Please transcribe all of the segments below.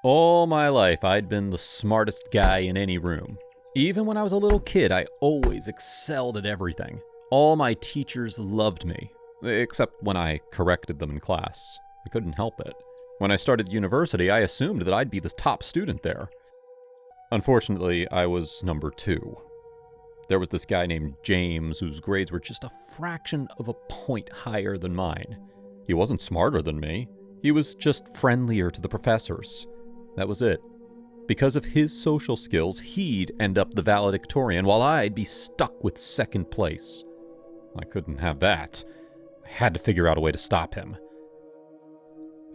All my life, I'd been the smartest guy in any room. Even when I was a little kid, I always excelled at everything. All my teachers loved me, except when I corrected them in class. I couldn't help it. When I started university, I assumed that I'd be the top student there. Unfortunately, I was number 2. There was this guy named James whose grades were just a fraction of a point higher than mine. He wasn't smarter than me. He was just friendlier to the professors. That was it. Because of his social skills, he'd end up the valedictorian while I'd be stuck with second place. I couldn't have that. I had to figure out a way to stop him.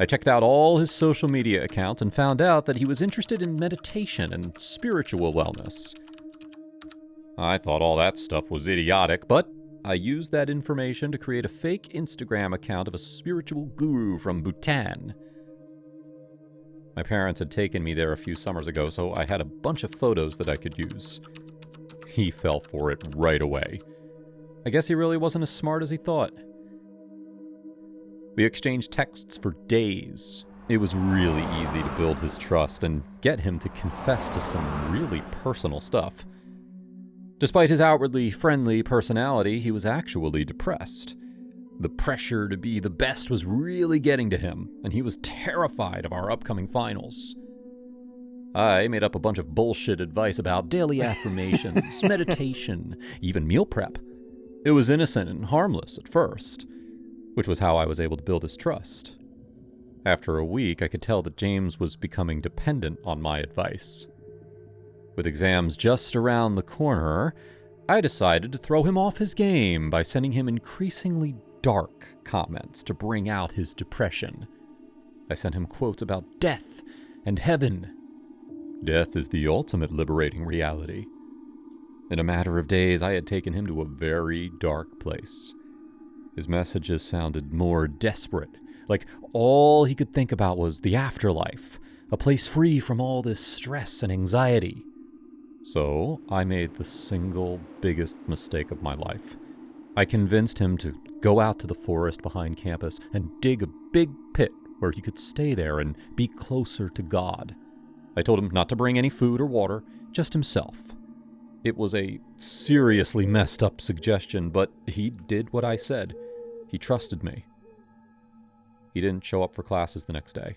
I checked out all his social media accounts and found out that he was interested in meditation and spiritual wellness. I thought all that stuff was idiotic, but I used that information to create a fake Instagram account of a spiritual guru from Bhutan. My parents had taken me there a few summers ago, so I had a bunch of photos that I could use. He fell for it right away. I guess he really wasn't as smart as he thought. We exchanged texts for days. It was really easy to build his trust and get him to confess to some really personal stuff. Despite his outwardly friendly personality, he was actually depressed. The pressure to be the best was really getting to him, and he was terrified of our upcoming finals. I made up a bunch of bullshit advice about daily affirmations, meditation, even meal prep. It was innocent and harmless at first, which was how I was able to build his trust. After a week, I could tell that James was becoming dependent on my advice. With exams just around the corner, I decided to throw him off his game by sending him increasingly dark comments to bring out his depression. I sent him quotes about death and heaven. Death is the ultimate liberating reality. In a matter of days, I had taken him to a very dark place. His messages sounded more desperate, like all he could think about was the afterlife, a place free from all this stress and anxiety. So I made the single biggest mistake of my life. I convinced him to go out to the forest behind campus and dig a big pit where he could stay there and be closer to God. I told him not to bring any food or water, just himself. It was a seriously messed up suggestion, but he did what I said. He trusted me. He didn't show up for classes the next day,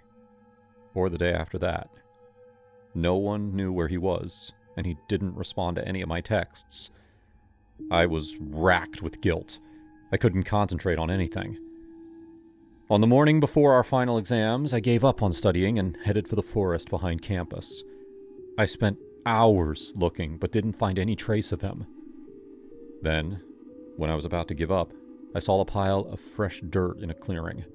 or the day after that. No one knew where he was, and he didn't respond to any of my texts. I was racked with guilt. I couldn't concentrate on anything. On the morning before our final exams, I gave up on studying and headed for the forest behind campus. I spent hours looking, but didn't find any trace of him. Then, when I was about to give up, I saw a pile of fresh dirt in a clearing.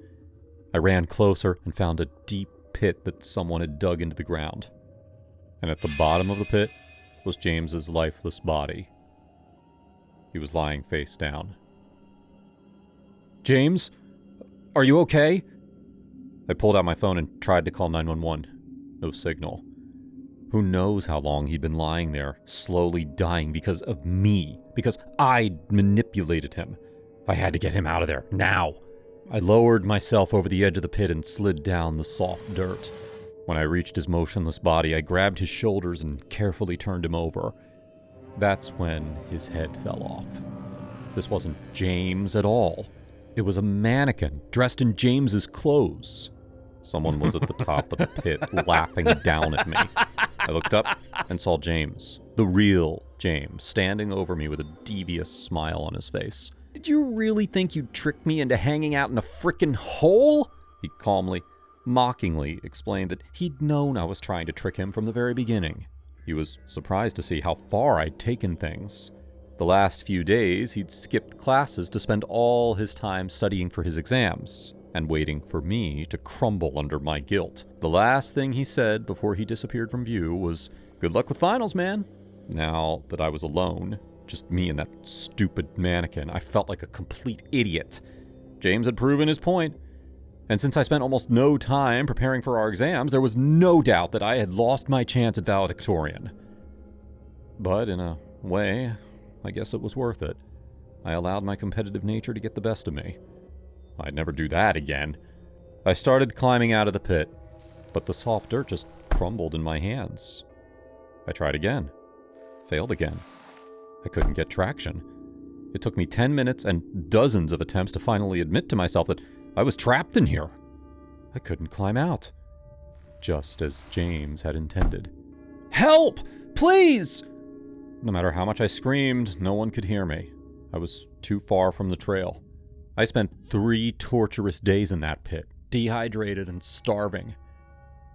I ran closer and found a deep pit that someone had dug into the ground. And at the bottom of the pit was James's lifeless body. He was lying face down. "James, are you okay?" I pulled out my phone and tried to call 911. No signal. Who knows how long he'd been lying there, slowly dying because of me, because I'd manipulated him. I had to get him out of there, now. I lowered myself over the edge of the pit and slid down the soft dirt. When I reached his motionless body, I grabbed his shoulders and carefully turned him over. That's when his head fell off. This wasn't James at all. It was a mannequin dressed in James's clothes. Someone was at the top of the pit laughing down at me. I looked up and saw James, the real James, standing over me with a devious smile on his face. "Did you really think you'd trick me into hanging out in a frickin' hole?" He calmly, mockingly explained that he'd known I was trying to trick him from the very beginning. He was surprised to see how far I'd taken things. The last few days, he'd skipped classes to spend all his time studying for his exams and waiting for me to crumble under my guilt. The last thing he said before he disappeared from view was, "Good luck with finals, man." Now that I was alone, just me and that stupid mannequin, I felt like a complete idiot. James had proven his point, and since I spent almost no time preparing for our exams, there was no doubt that I had lost my chance at valedictorian. But in a way, I guess it was worth it. I allowed my competitive nature to get the best of me. I'd never do that again. I started climbing out of the pit, but the soft dirt just crumbled in my hands. I tried again. Failed again. I couldn't get traction. It took me 10 minutes and dozens of attempts to finally admit to myself that I was trapped in here. I couldn't climb out. Just as James had intended. Help! Please! No matter how much I screamed, no one could hear me. I was too far from the trail. I spent 3 torturous days in that pit, dehydrated and starving.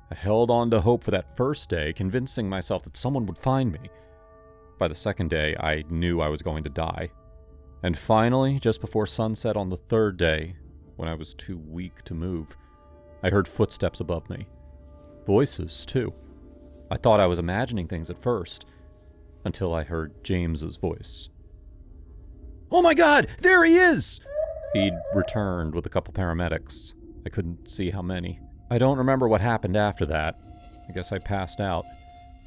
I held on to hope for that first day, convincing myself that someone would find me. By the second day, I knew I was going to die. And finally, just before sunset on the third day, when I was too weak to move, I heard footsteps above me. Voices, too. I thought I was imagining things at first, until I heard James's voice. "Oh my God, there he is!" He'd returned with a couple paramedics. I couldn't see how many. I don't remember what happened after that. I guess I passed out.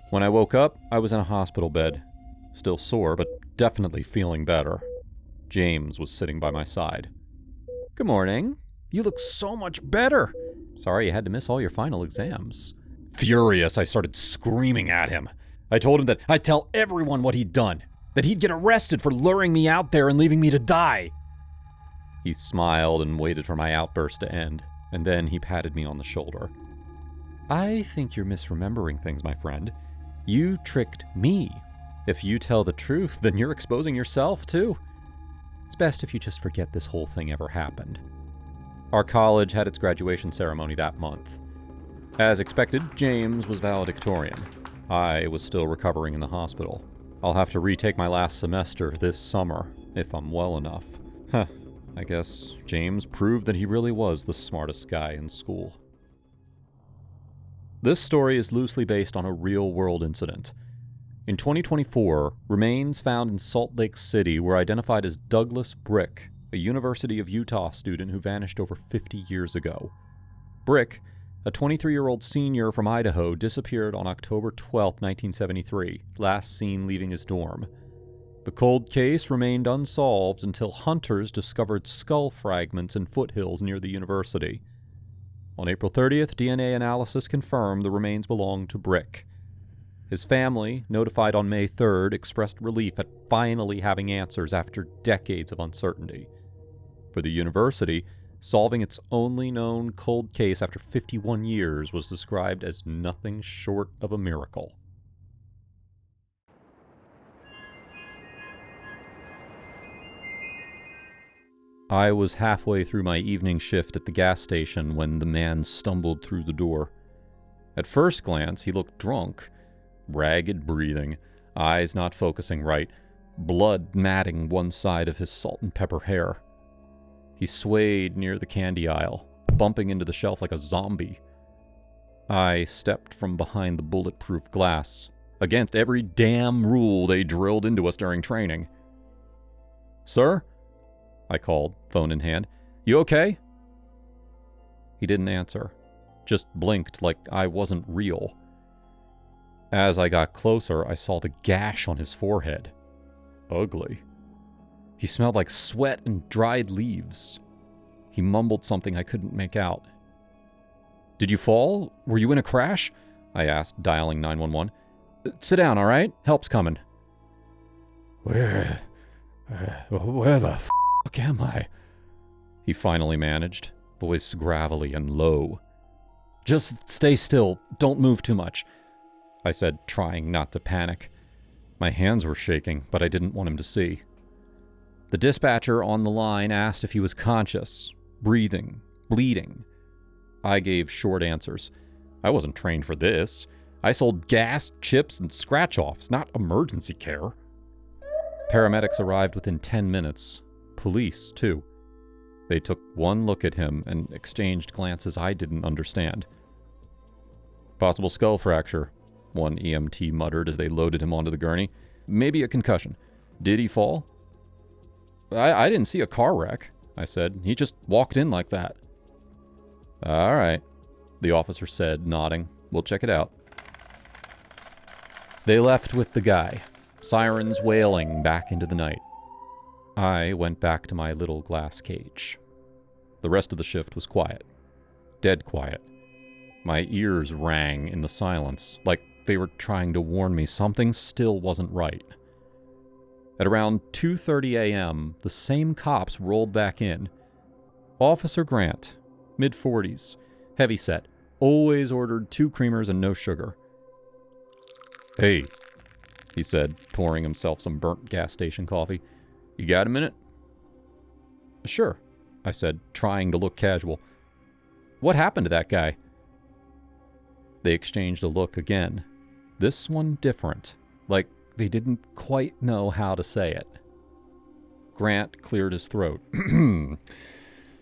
When I woke up, I was in a hospital bed. Still sore, but definitely feeling better. James was sitting by my side. "Good morning. You look so much better. Sorry you had to miss all your final exams." Furious, I started screaming at him. I told him that I'd tell everyone what he'd done, that he'd get arrested for luring me out there and leaving me to die. He smiled and waited for my outburst to end, and then he patted me on the shoulder. "I think you're misremembering things, my friend. You tricked me. If you tell the truth, then you're exposing yourself, too. It's best if you just forget this whole thing ever happened." Our college had its graduation ceremony that month. As expected, James was valedictorian. I was still recovering in the hospital. I'll have to retake my last semester this summer, if I'm well enough. I guess James proved that he really was the smartest guy in school. This story is loosely based on a real-world incident. In 2024, remains found in Salt Lake City were identified as Douglas Brick, a University of Utah student who vanished over 50 years ago. Brick, a 23-year-old senior from Idaho, disappeared on October 12, 1973, last seen leaving his dorm. The cold case remained unsolved until hunters discovered skull fragments in foothills near the university. On April 30th, DNA analysis confirmed the remains belonged to Brick. His family, notified on May 3rd, expressed relief at finally having answers after decades of uncertainty. For the university, solving its only known cold case after 51 years was described as nothing short of a miracle. I was halfway through my evening shift at the gas station when the man stumbled through the door. At first glance, he looked drunk, ragged breathing, eyes not focusing right, blood matting one side of his salt and pepper hair. He swayed near the candy aisle, bumping into the shelf like a zombie. I stepped from behind the bulletproof glass, against every damn rule they drilled into us during training. "Sir?" I called, phone in hand. "You okay?" He didn't answer, just blinked like I wasn't real. As I got closer, I saw the gash on his forehead. Ugly. He smelled like sweat and dried leaves. He mumbled something I couldn't make out. "Did you fall? Were you in a crash?" I asked, dialing 911. "Sit down, all right? Help's coming." Where the fuck am I?" he finally managed, voice gravelly and low. "Just stay still. Don't move too much," I said, trying not to panic. My hands were shaking, but I didn't want him to see. The dispatcher on the line asked if he was conscious, breathing, bleeding. I gave short answers. I wasn't trained for this. I sold gas, chips, and scratch-offs, not emergency care. Paramedics arrived within 10 minutes. Police, too. They took one look at him and exchanged glances I didn't understand. "Possible skull fracture," one EMT muttered as they loaded him onto the gurney. "Maybe a concussion. Did he fall?" I didn't see a car wreck," I said. "He just walked in like that." "All right," the officer said, nodding. "We'll check it out." They left with the guy, sirens wailing back into the night. I went back to my little glass cage. The rest of the shift was quiet. Dead quiet. My ears rang in the silence, like they were trying to warn me something still wasn't right. At around 2:30 a.m., the same cops rolled back in. Officer Grant, mid-40s, heavyset, always ordered 2 creamers and no sugar. "Hey," he said, pouring himself some burnt gas station coffee. "You got a minute?" "Sure," I said, trying to look casual. "What happened to that guy?" They exchanged a look again. This one different, like they didn't quite know how to say it. Grant cleared his throat.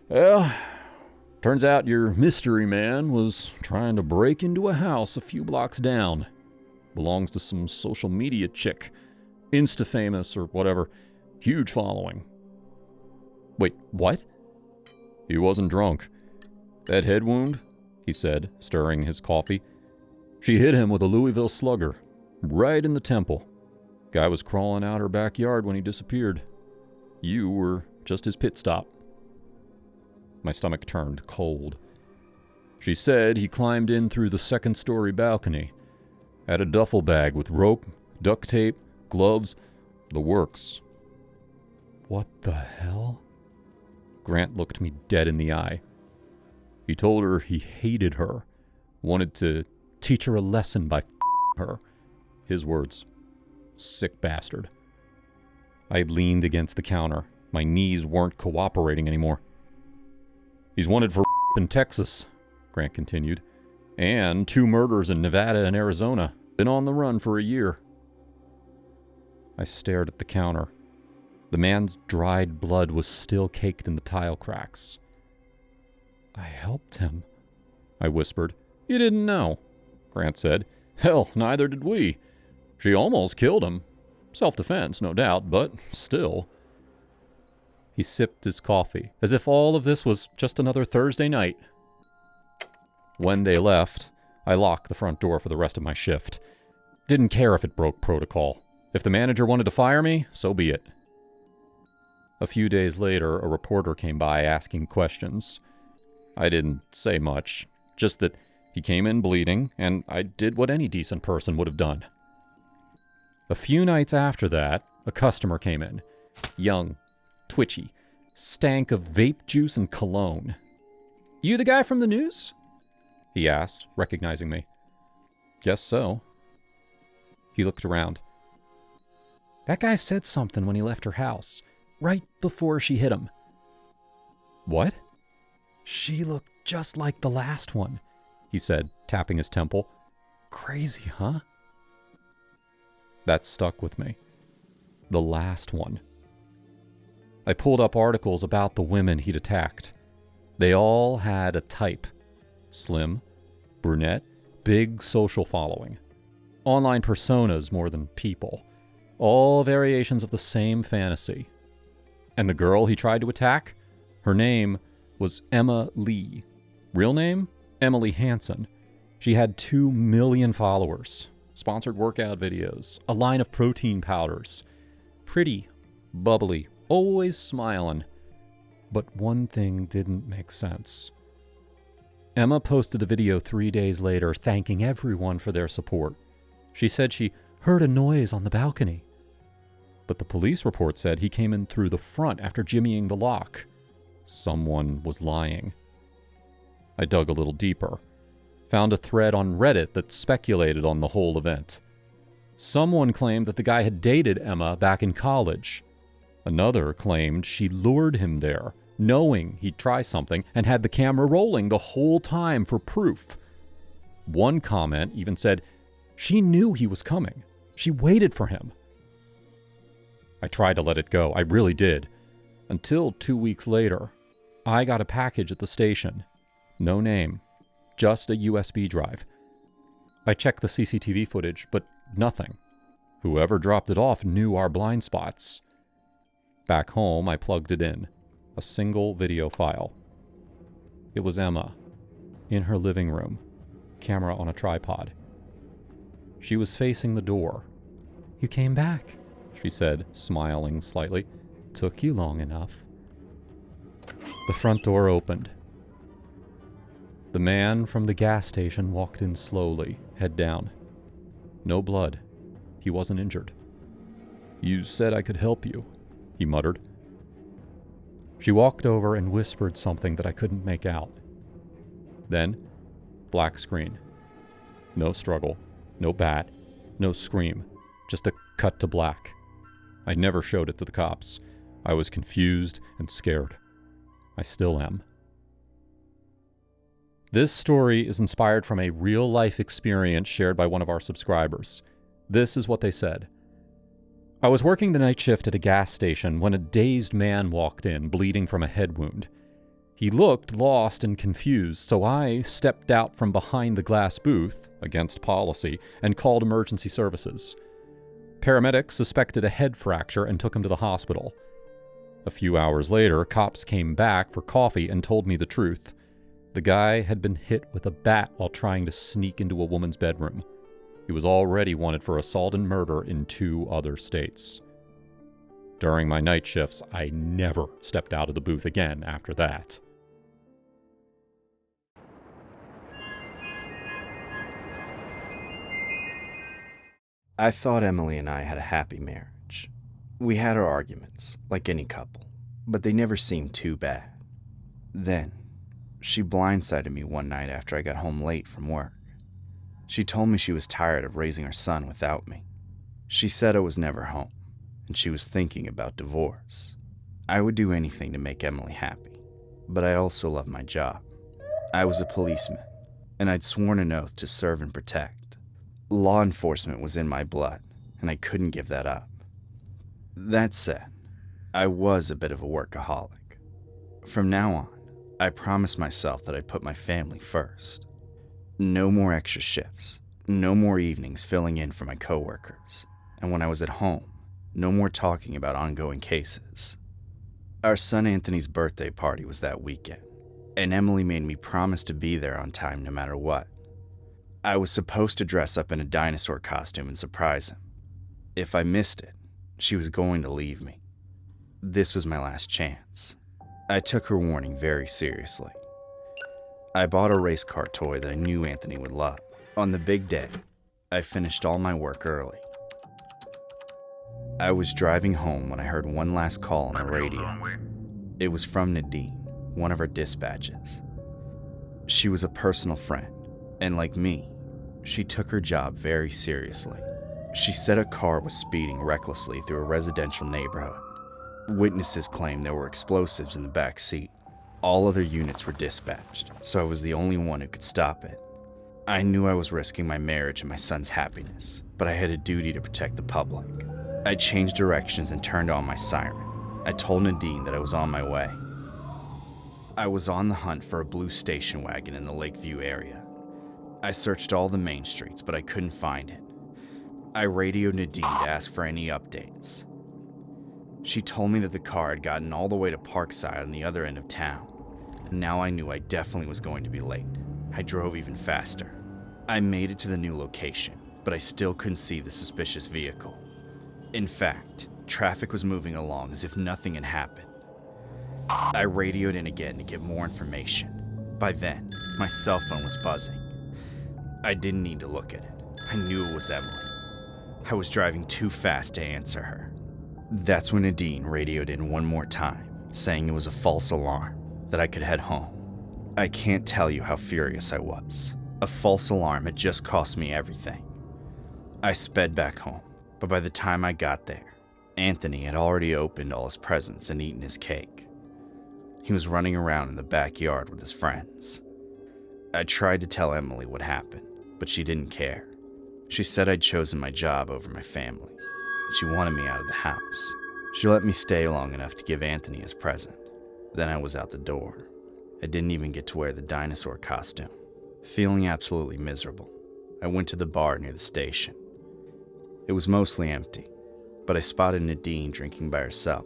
"Well, turns out your mystery man was trying to break into a house a few blocks down. Belongs to some social media chick. Insta-famous or whatever. Huge following." "Wait, what?" "He wasn't drunk. That head wound," he said, stirring his coffee. "She hit him with a Louisville slugger. Right in the temple. Guy was crawling out her backyard when he disappeared. You were just his pit stop." My stomach turned cold. "She said he climbed in through the second-story balcony. Had a duffel bag with rope, duct tape, gloves, the works." "What the hell?" Grant looked me dead in the eye. "He told her he hated her. Wanted to teach her a lesson by her." His words. Sick bastard. I leaned against the counter. My knees weren't cooperating anymore. "He's wanted for in Texas," Grant continued. "And 2 murders in Nevada and Arizona. Been on the run for a year." I stared at the counter. The man's dried blood was still caked in the tile cracks. "I helped him," I whispered. "You didn't know," Grant said. "Hell, neither did we. She almost killed him. Self-defense, no doubt, but still." He sipped his coffee, as if all of this was just another Thursday night. When they left, I locked the front door for the rest of my shift. Didn't care if it broke protocol. If the manager wanted to fire me, so be it. A few days later, a reporter came by asking questions. I didn't say much, just that he came in bleeding, and I did what any decent person would have done. A few nights after that, a customer came in. Young, twitchy, stank of vape juice and cologne. "You the guy from the news?" he asked, recognizing me. "Guess so." He looked around. "That guy said something when he left her house, right before she hit him." "What?" "She looked just like the last one," he said, tapping his temple. "Crazy, huh?" That stuck with me. The last one. I pulled up articles about the women he'd attacked. They all had a type. Slim, brunette, big social following. Online personas more than people. All variations of the same fantasy. And the girl he tried to attack? Her name was Emma Lee. Real name? Emily Hansen. She had 2 million followers. Sponsored workout videos. A line of protein powders. Pretty, bubbly, always smiling. But one thing didn't make sense. Emma posted a video 3 days later thanking everyone for their support. She said she heard a noise on the balcony. But the police report said he came in through the front after jimmying the lock. Someone was lying. I dug a little deeper. Found a thread on Reddit that speculated on the whole event. Someone claimed that the guy had dated Emma back in college. Another claimed she lured him there, knowing he'd try something, and had the camera rolling the whole time for proof. One comment even said she knew he was coming. She waited for him. I tried to let it go. I really did. Until 2 weeks later, I got a package at the station. No name. Just a USB drive. I checked the CCTV footage, but nothing. Whoever dropped it off knew our blind spots. Back home, I plugged it in. A single video file. It was Emma, in her living room, camera on a tripod. She was facing the door. "You came back," she said, smiling slightly. "Took you long enough." The front door opened. The man from the gas station walked in slowly, head down. No blood. He wasn't injured. "You said I could help you," he muttered. She walked over and whispered something that I couldn't make out. Then, black screen. No struggle, no bat, no scream, just a cut to black. I never showed it to the cops. I was confused and scared. I still am. This story is inspired from a real-life experience shared by one of our subscribers. This is what they said. "I was working the night shift at a gas station when a dazed man walked in, bleeding from a head wound. He looked lost and confused, so I stepped out from behind the glass booth, against policy, and called emergency services. Paramedics suspected a head fracture and took him to the hospital. A few hours later, cops came back for coffee and told me the truth. The guy had been hit with a bat while trying to sneak into a woman's bedroom. He was already wanted for assault and murder in 2 other states. During my night shifts, I never stepped out of the booth again after that." I thought Emily and I had a happy marriage. We had our arguments, like any couple, but they never seemed too bad. Then, she blindsided me one night after I got home late from work. She told me she was tired of raising our son without me. She said I was never home, and she was thinking about divorce. I would do anything to make Emily happy, but I also love my job. I was a policeman, and I'd sworn an oath to serve and protect. Law enforcement was in my blood, and I couldn't give that up. That said, I was a bit of a workaholic. From now on, I promised myself that I'd put my family first. No more extra shifts, no more evenings filling in for my coworkers, and when I was at home, no more talking about ongoing cases. Our son Anthony's birthday party was that weekend, and Emily made me promise to be there on time no matter what. I was supposed to dress up in a dinosaur costume and surprise him. If I missed it, she was going to leave me. This was my last chance. I took her warning very seriously. I bought a race car toy that I knew Anthony would love. On the big day, I finished all my work early. I was driving home when I heard one last call on the radio. It was from Nadine, one of our dispatches. She was a personal friend, and like me, she took her job very seriously. She said a car was speeding recklessly through a residential neighborhood. Witnesses claimed there were explosives in the back seat. All other units were dispatched, so I was the only one who could stop it. I knew I was risking my marriage and my son's happiness, but I had a duty to protect the public. I changed directions and turned on my siren. I told Nadine that I was on my way. I was on the hunt for a blue station wagon in the Lakeview area. I searched all the main streets, but I couldn't find it. I radioed Nadine to ask for any updates. She told me that the car had gotten all the way to Parkside on the other end of town. Now I knew I definitely was going to be late. I drove even faster. I made it to the new location, but I still couldn't see the suspicious vehicle. In fact, traffic was moving along as if nothing had happened. I radioed in again to get more information. By then, my cell phone was buzzing. I didn't need to look at it. I knew it was Emily. I was driving too fast to answer her. That's when Nadine radioed in one more time, saying it was a false alarm, that I could head home. I can't tell you how furious I was. A false alarm had just cost me everything. I sped back home, but by the time I got there, Anthony had already opened all his presents and eaten his cake. He was running around in the backyard with his friends. I tried to tell Emily what happened, but she didn't care. She said I'd chosen my job over my family. She wanted me out of the house. She let me stay long enough to give Anthony his present. Then I was out the door. I didn't even get to wear the dinosaur costume. Feeling absolutely miserable, I went to the bar near the station. It was mostly empty, but I spotted Nadine drinking by herself.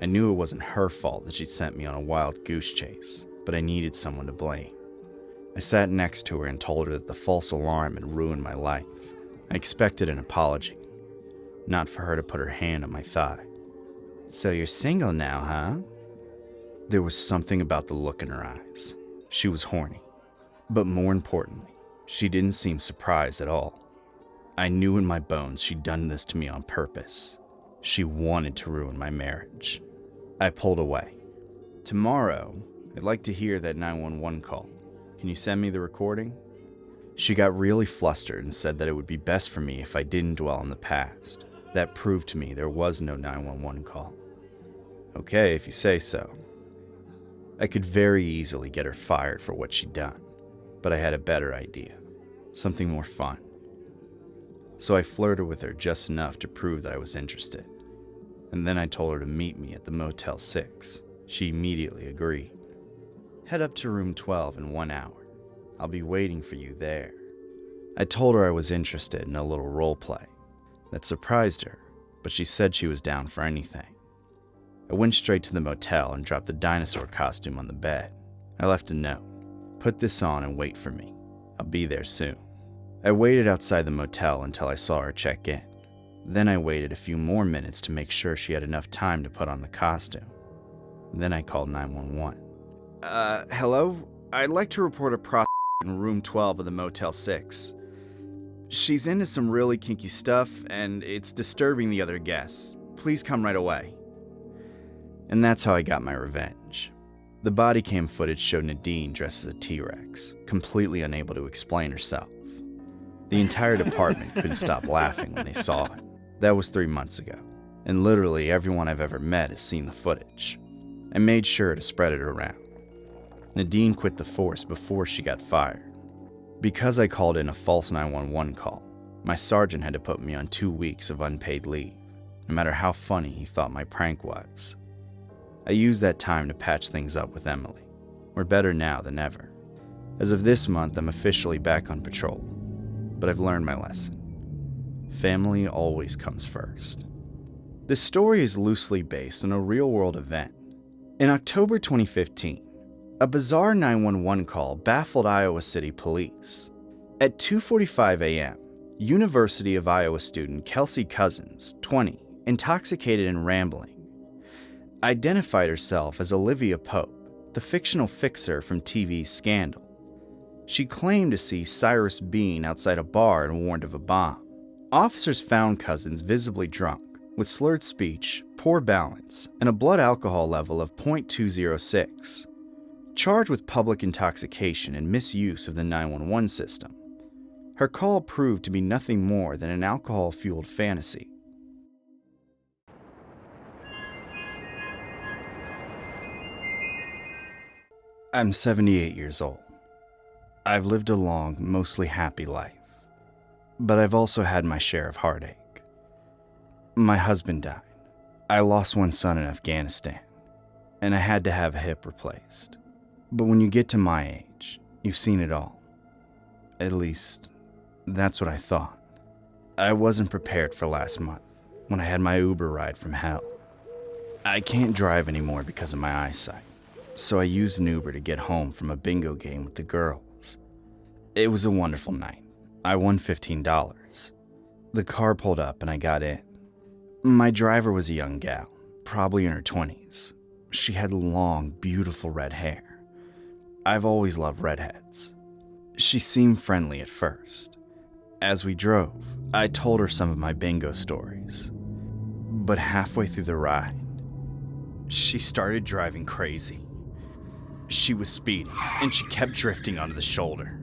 I knew it wasn't her fault that she'd sent me on a wild goose chase, but I needed someone to blame. I sat next to her and told her that the false alarm had ruined my life. I expected an apology, not for her to put her hand on my thigh. "So you're single now, huh?" There was something about the look in her eyes. She was horny, But more importantly, she didn't seem surprised at all. I knew in my bones she'd done this to me on purpose. She wanted to ruin my marriage. I pulled away. Tomorrow, I'd like to hear that 911 call. Can you send me the recording? She got really flustered and said that it would be best for me if I didn't dwell on the past. That proved to me there was no 911 call. Okay, if you say so. I could very easily get her fired for what she'd done, but I had a better idea. Something more fun. So I flirted with her just enough to prove that I was interested. And then I told her to meet me at the Motel 6. She immediately agreed. Head up to room 12 in 1 hour. I'll be waiting for you there. I told her I was interested in a little role play. That surprised her, but she said she was down for anything. I went straight to the motel and dropped the dinosaur costume on the bed. I left a note. Put this on and wait for me. I'll be there soon. I waited outside the motel until I saw her check in. Then I waited a few more minutes to make sure she had enough time to put on the costume. Then I called 911. Hello? I'd like to report a prostitute in room 12 of the Motel 6. She's into some really kinky stuff, and it's disturbing the other guests. Please come right away. And that's how I got my revenge. The body cam footage showed Nadine dressed as a T-Rex, completely unable to explain herself. The entire department couldn't stop laughing when they saw it. That was 3 months ago, and literally everyone I've ever met has seen the footage. I made sure to spread it around. Nadine quit the force before she got fired. Because I called in a false 911 call, my sergeant had to put me on 2 weeks of unpaid leave, no matter how funny he thought my prank was. I used that time to patch things up with Emily. We're better now than ever. As of this month, I'm officially back on patrol. But I've learned my lesson. Family always comes first. This story is loosely based on a real-world event. In October 2015, a bizarre 911 call baffled Iowa City police. At 2:45 a.m., University of Iowa student Kelsey Cousins, 20, intoxicated and rambling, identified herself as Olivia Pope, the fictional fixer from TV's Scandal. She claimed to see Cyrus Bean outside a bar and warned of a bomb. Officers found Cousins visibly drunk, with slurred speech, poor balance, and a blood alcohol level of .206. Charged with public intoxication and misuse of the 911 system, her call proved to be nothing more than an alcohol-fueled fantasy. I'm 78 years old. I've lived a long, mostly happy life, but I've also had my share of heartache. My husband died. I lost one son in Afghanistan, and I had to have a hip replaced. But when you get to my age, you've seen it all. At least, that's what I thought. I wasn't prepared for last month, when I had my Uber ride from hell. I can't drive anymore because of my eyesight, so I used an Uber to get home from a bingo game with the girls. It was a wonderful night. I won $15. The car pulled up and I got in. My driver was a young gal, probably in her 20s. She had long, beautiful red hair. I've always loved redheads. She seemed friendly at first. As we drove, I told her some of my bingo stories. But halfway through the ride, she started driving crazy. She was speeding, and she kept drifting onto the shoulder.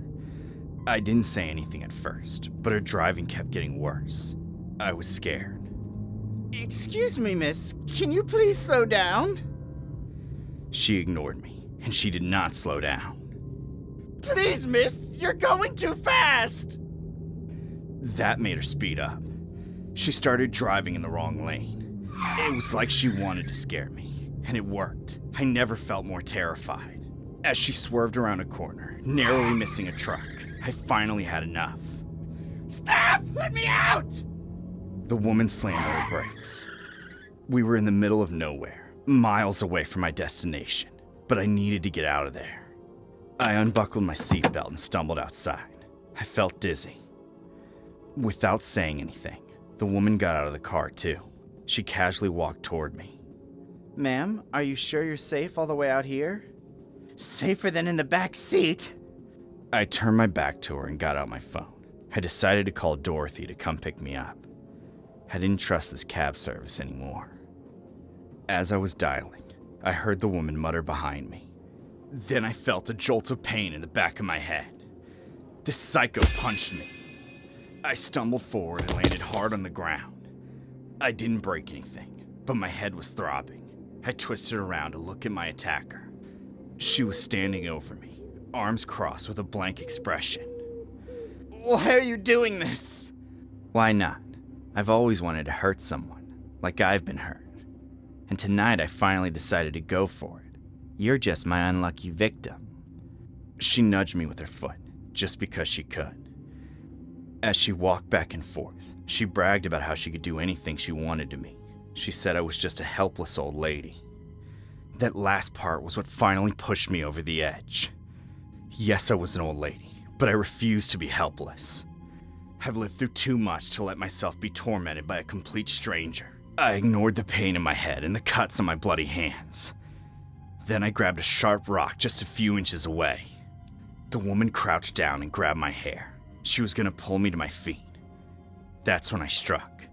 I didn't say anything at first, but her driving kept getting worse. I was scared. Excuse me, miss. Can you please slow down? She ignored me, and she did not slow down. Please, miss, you're going too fast! That made her speed up. She started driving in the wrong lane. It was like she wanted to scare me, and it worked. I never felt more terrified. As she swerved around a corner, narrowly missing a truck, I finally had enough. Stop! Let me out! The woman slammed on her brakes. We were in the middle of nowhere, miles away from my destination, but I needed to get out of there. I unbuckled my seatbelt and stumbled outside. I felt dizzy. Without saying anything, the woman got out of the car too. She casually walked toward me. Ma'am, are you sure you're safe all the way out here? Safer than in the back seat. I turned my back to her and got out my phone. I decided to call Dorothy to come pick me up. I didn't trust this cab service anymore. As I was dialing, I heard the woman mutter behind me. Then I felt a jolt of pain in the back of my head. This psycho punched me. I stumbled forward and landed hard on the ground. I didn't break anything, but my head was throbbing. I twisted around to look at my attacker. She was standing over me, arms crossed with a blank expression. Why are you doing this? Why not? I've always wanted to hurt someone, like I've been hurt. And tonight I finally decided to go for it. You're just my unlucky victim. She nudged me with her foot, just because she could. As she walked back and forth, she bragged about how she could do anything she wanted to me. She said I was just a helpless old lady. That last part was what finally pushed me over the edge. Yes, I was an old lady, but I refused to be helpless. I've lived through too much to let myself be tormented by a complete stranger. I ignored the pain in my head and the cuts on my bloody hands. Then I grabbed a sharp rock just a few inches away. The woman crouched down and grabbed my hair. She was gonna pull me to my feet. That's when I struck.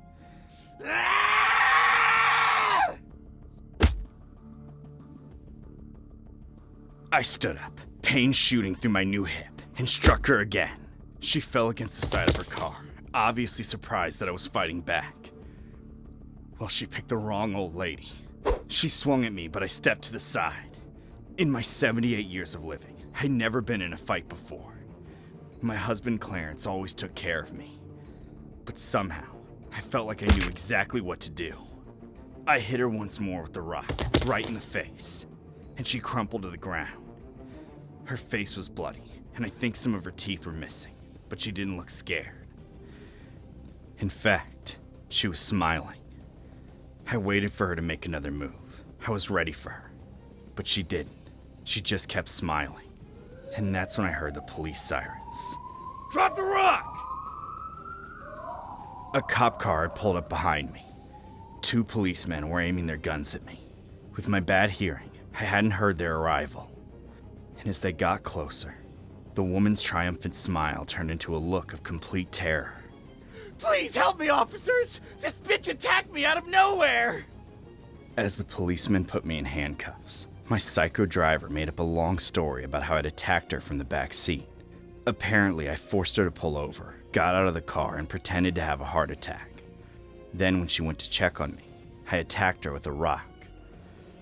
I stood up, pain shooting through my new hip, and struck her again. She fell against the side of her car, obviously surprised that I was fighting back. Well, she picked the wrong old lady. She swung at me, but I stepped to the side. In my 78 years of living, I'd never been in a fight before. My husband Clarence always took care of me. But somehow, I felt like I knew exactly what to do. I hit her once more with the rock, right in the face, and she crumpled to the ground. Her face was bloody, and I think some of her teeth were missing, but she didn't look scared. In fact, she was smiling. I waited for her to make another move. I was ready for her, but she didn't. She just kept smiling. And that's when I heard the police sirens. Drop the rock! A cop car had pulled up behind me. 2 policemen were aiming their guns at me. With my bad hearing, I hadn't heard their arrival. And as they got closer, the woman's triumphant smile turned into a look of complete terror. Please help me, officers! This bitch attacked me out of nowhere! As the policemen put me in handcuffs, my psycho driver made up a long story about how I'd attacked her from the back seat. Apparently, I forced her to pull over, got out of the car, and pretended to have a heart attack. Then, when she went to check on me, I attacked her with a rock.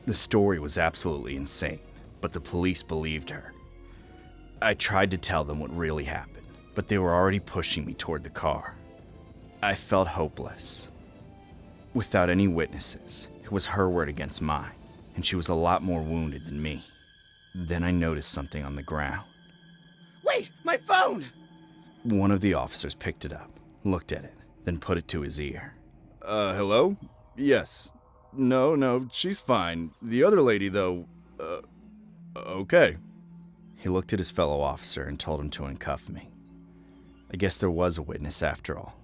The story was absolutely insane, but the police believed her. I tried to tell them what really happened, but they were already pushing me toward the car. I felt hopeless. Without any witnesses, it was her word against mine, and she was a lot more wounded than me. Then I noticed something on the ground. Wait, my phone! One of the officers picked it up, looked at it, then put it to his ear. Hello? Yes. No, she's fine. The other lady, though, okay. He looked at his fellow officer and told him to uncuff me. I guess there was a witness after all.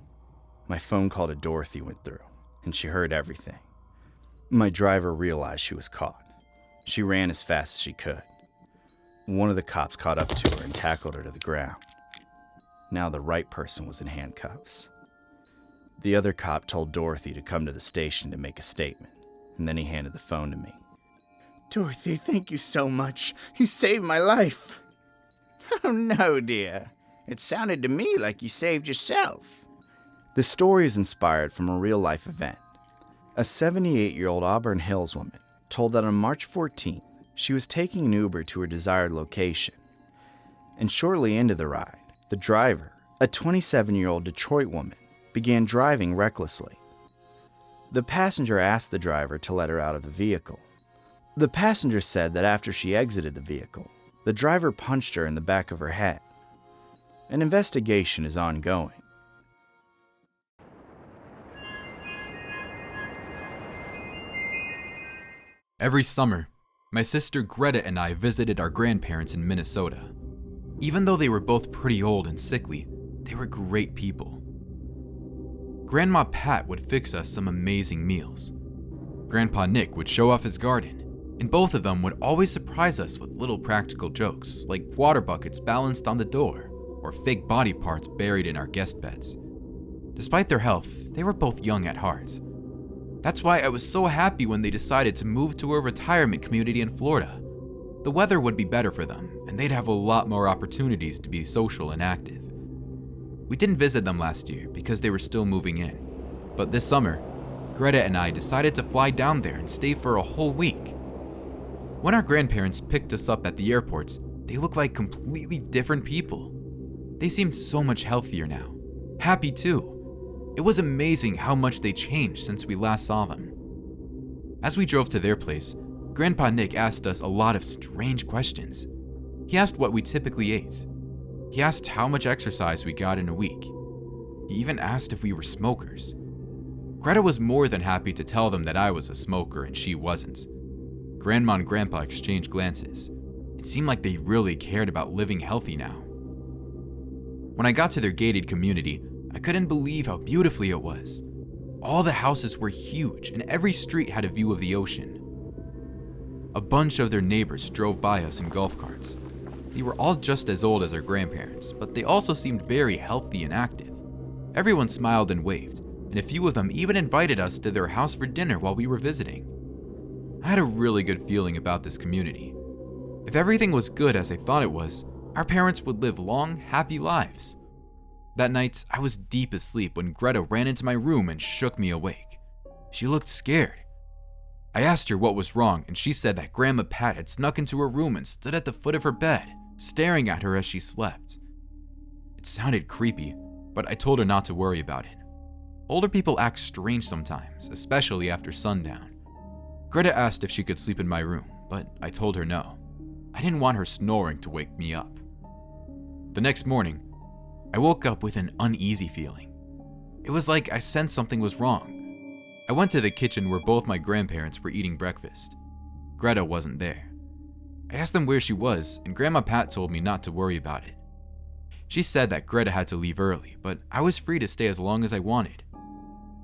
My phone call to Dorothy went through, and she heard everything. My driver realized she was caught. She ran as fast as she could. One of the cops caught up to her and tackled her to the ground. Now the right person was in handcuffs. The other cop told Dorothy to come to the station to make a statement, and then he handed the phone to me. Dorothy, thank you so much. You saved my life. Oh no, dear. It sounded to me like you saved yourself. The story is inspired from a real-life event. A 78-year-old Auburn Hills woman told that on March 14th, she was taking an Uber to her desired location. And shortly into the ride, the driver, a 27-year-old Detroit woman, began driving recklessly. The passenger asked the driver to let her out of the vehicle. The passenger said that after she exited the vehicle, the driver punched her in the back of her head. An investigation is ongoing. Every summer, my sister Greta and I visited our grandparents in Minnesota. Even though they were both pretty old and sickly, they were great people. Grandma Pat would fix us some amazing meals. Grandpa Nick would show off his garden, and both of them would always surprise us with little practical jokes, like water buckets balanced on the door, or fake body parts buried in our guest beds. Despite their health, they were both young at heart. That's why I was so happy when they decided to move to a retirement community in Florida. The weather would be better for them, and they'd have a lot more opportunities to be social and active. We didn't visit them last year because they were still moving in, but this summer, Greta and I decided to fly down there and stay for a whole week. When our grandparents picked us up at the airports, they looked like completely different people. They seemed so much healthier now, happy too. It was amazing how much they changed since we last saw them. As we drove to their place, Grandpa Nick asked us a lot of strange questions. He asked what we typically ate. He asked how much exercise we got in a week. He even asked if we were smokers. Greta was more than happy to tell them that I was a smoker and she wasn't. Grandma and Grandpa exchanged glances. It seemed like they really cared about living healthy now. When I got to their gated community, I couldn't believe how beautifully it was. All the houses were huge and every street had a view of the ocean. A bunch of their neighbors drove by us in golf carts. They were all just as old as our grandparents, but they also seemed very healthy and active. Everyone smiled and waved, and a few of them even invited us to their house for dinner while we were visiting. I had a really good feeling about this community. If everything was good as I thought it was, our parents would live long, happy lives. That night, I was deep asleep when Greta ran into my room and shook me awake. She looked scared. I asked her what was wrong, and she said that Grandma Pat had snuck into her room and stood at the foot of her bed, staring at her as she slept. It sounded creepy, but I told her not to worry about it. Older people act strange sometimes, especially after sundown. Greta asked if she could sleep in my room, but I told her no. I didn't want her snoring to wake me up. The next morning, I woke up with an uneasy feeling. It was like I sensed something was wrong. I went to the kitchen where both my grandparents were eating breakfast. Greta wasn't there. I asked them where she was, and Grandma Pat told me not to worry about it. She said that Greta had to leave early, but I was free to stay as long as I wanted.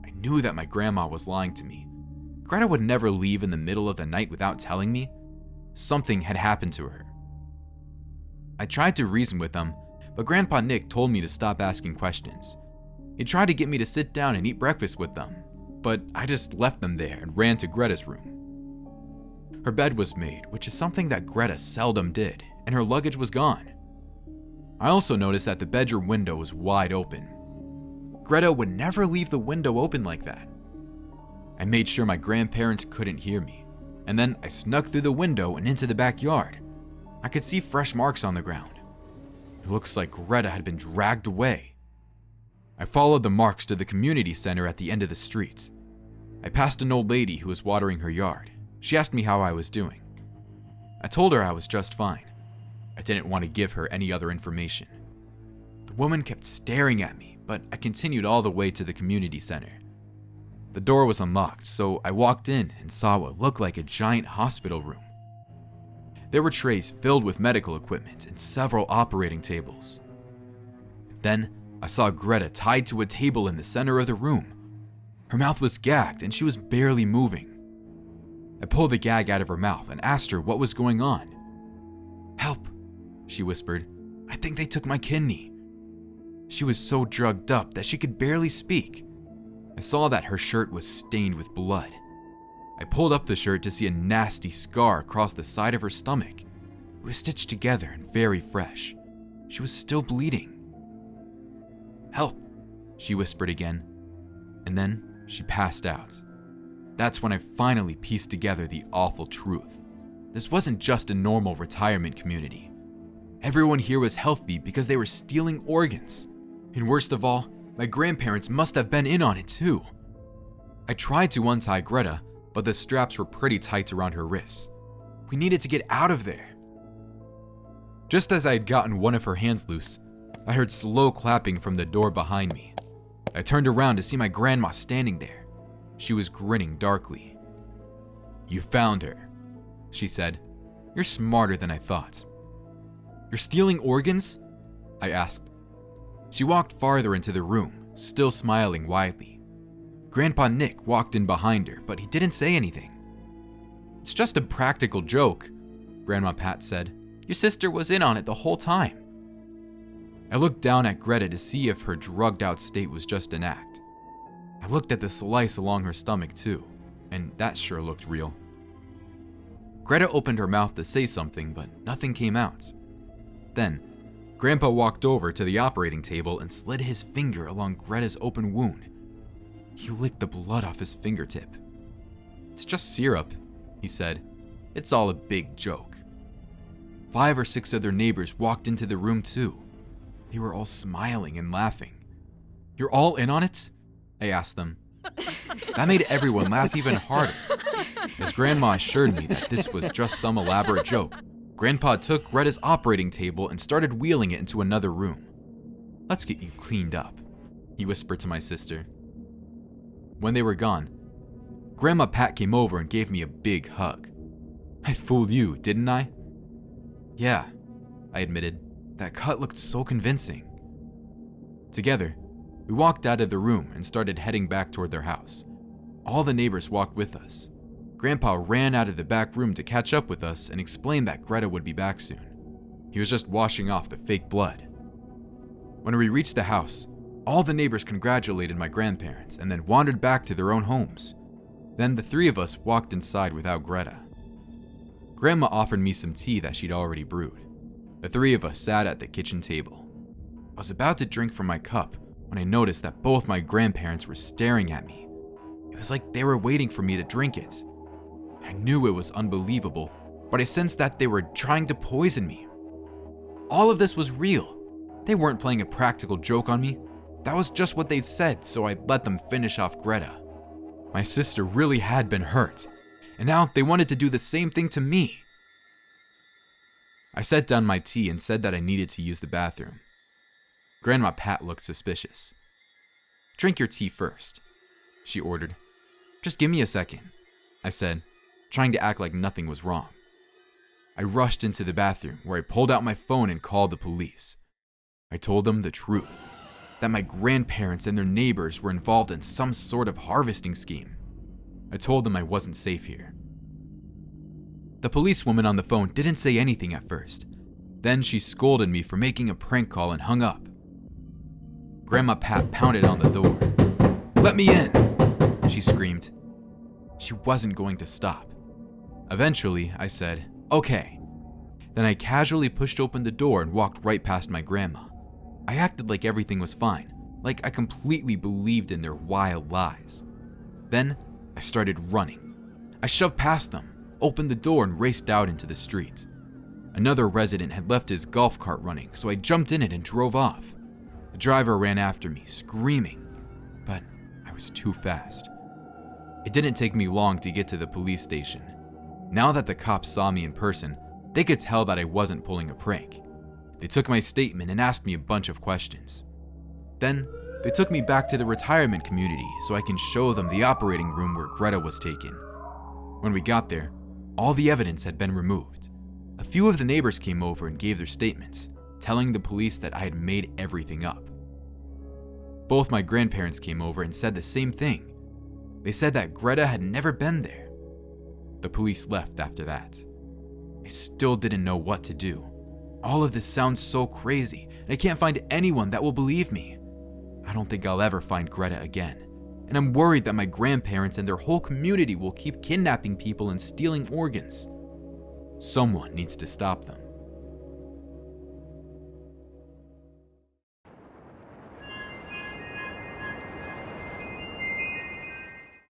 I knew that my grandma was lying to me. Greta would never leave in the middle of the night without telling me. Something had happened to her. I tried to reason with them, but Grandpa Nick told me to stop asking questions. He tried to get me to sit down and eat breakfast with them, but I just left them there and ran to Greta's room. Her bed was made, which is something that Greta seldom did, and her luggage was gone. I also noticed that the bedroom window was wide open. Greta would never leave the window open like that. I made sure my grandparents couldn't hear me, and then I snuck through the window and into the backyard. I could see fresh marks on the ground. It looks like Greta had been dragged away. I followed the marks to the community center at the end of the street. I passed an old lady who was watering her yard. She asked me how I was doing. I told her I was just fine. I didn't want to give her any other information. The woman kept staring at me, but I continued all the way to the community center. The door was unlocked, so I walked in and saw what looked like a giant hospital room. There were trays filled with medical equipment and several operating tables. Then, I saw Greta tied to a table in the center of the room. Her mouth was gagged and she was barely moving. I pulled the gag out of her mouth and asked her what was going on. "Help," she whispered. "I think they took my kidney." She was so drugged up that she could barely speak. I saw that her shirt was stained with blood. I pulled up the shirt to see a nasty scar across the side of her stomach. It was stitched together and very fresh. She was still bleeding. "Help," she whispered again, and then she passed out. That's when I finally pieced together the awful truth. This wasn't just a normal retirement community. Everyone here was healthy because they were stealing organs. And worst of all, my grandparents must have been in on it too. I tried to untie Greta, but the straps were pretty tight around her wrists. We needed to get out of there. Just as I had gotten one of her hands loose, I heard slow clapping from the door behind me. I turned around to see my grandma standing there. She was grinning darkly. "You found her," she said. "You're smarter than I thought." "You're stealing organs?" I asked. She walked farther into the room, still smiling widely. Grandpa Nick walked in behind her, but he didn't say anything. "It's just a practical joke," Grandma Pat said. "Your sister was in on it the whole time." I looked down at Greta to see if her drugged out state was just an act. I looked at the slice along her stomach too, and that sure looked real. Greta opened her mouth to say something, but nothing came out. Then, Grandpa walked over to the operating table and slid his finger along Greta's open wound. He licked the blood off his fingertip. "It's just syrup," he said. "It's all a big joke." 5 or 6 other neighbors walked into the room too. They were all smiling and laughing. "You're all in on it?" I asked them. That made everyone laugh even harder. As Grandma assured me that this was just some elaborate joke, Grandpa took Greta's operating table and started wheeling it into another room. "Let's get you cleaned up," he whispered to my sister. When they were gone, Grandma Pat came over and gave me a big hug. "I fooled you, didn't I?" "Yeah," I admitted. "That cut looked so convincing." Together, we walked out of the room and started heading back toward their house. All the neighbors walked with us. Grandpa ran out of the back room to catch up with us and explain that Greta would be back soon. He was just washing off the fake blood. When we reached the house, all the neighbors congratulated my grandparents and then wandered back to their own homes. Then the 3 of us walked inside without Greta. Grandma offered me some tea that she'd already brewed. The 3 of us sat at the kitchen table. I was about to drink from my cup when I noticed that both my grandparents were staring at me. It was like they were waiting for me to drink it. I knew it was unbelievable, but I sensed that they were trying to poison me. All of this was real. They weren't playing a practical joke on me. That was just what they'd said, so I let them finish off Greta. My sister really had been hurt, and now they wanted to do the same thing to me. I set down my tea and said that I needed to use the bathroom. Grandma Pat looked suspicious. "Drink your tea first," she ordered. "Just give me a second," I said, trying to act like nothing was wrong. I rushed into the bathroom where I pulled out my phone and called the police. I told them the truth, that my grandparents and their neighbors were involved in some sort of harvesting scheme. I told them I wasn't safe here. The policewoman on the phone didn't say anything at first. Then she scolded me for making a prank call and hung up. Grandma Pat pounded on the door. "Let me in!" she screamed. She wasn't going to stop. Eventually, I said, "Okay." Then I casually pushed open the door and walked right past my grandma. I acted like everything was fine, like I completely believed in their wild lies. Then I started running. I shoved past them, opened the door, and raced out into the street. Another resident had left his golf cart running, so I jumped in it and drove off. The driver ran after me, screaming, but I was too fast. It didn't take me long to get to the police station. Now that the cops saw me in person, they could tell that I wasn't pulling a prank. They took my statement and asked me a bunch of questions. Then, they took me back to the retirement community so I can show them the operating room where Greta was taken. When we got there, all the evidence had been removed. A few of the neighbors came over and gave their statements, telling the police that I had made everything up. Both my grandparents came over and said the same thing. They said that Greta had never been there. The police left after that. I still didn't know what to do. All of this sounds so crazy, and I can't find anyone that will believe me. I don't think I'll ever find Greta again, and I'm worried that my grandparents and their whole community will keep kidnapping people and stealing organs. Someone needs to stop them.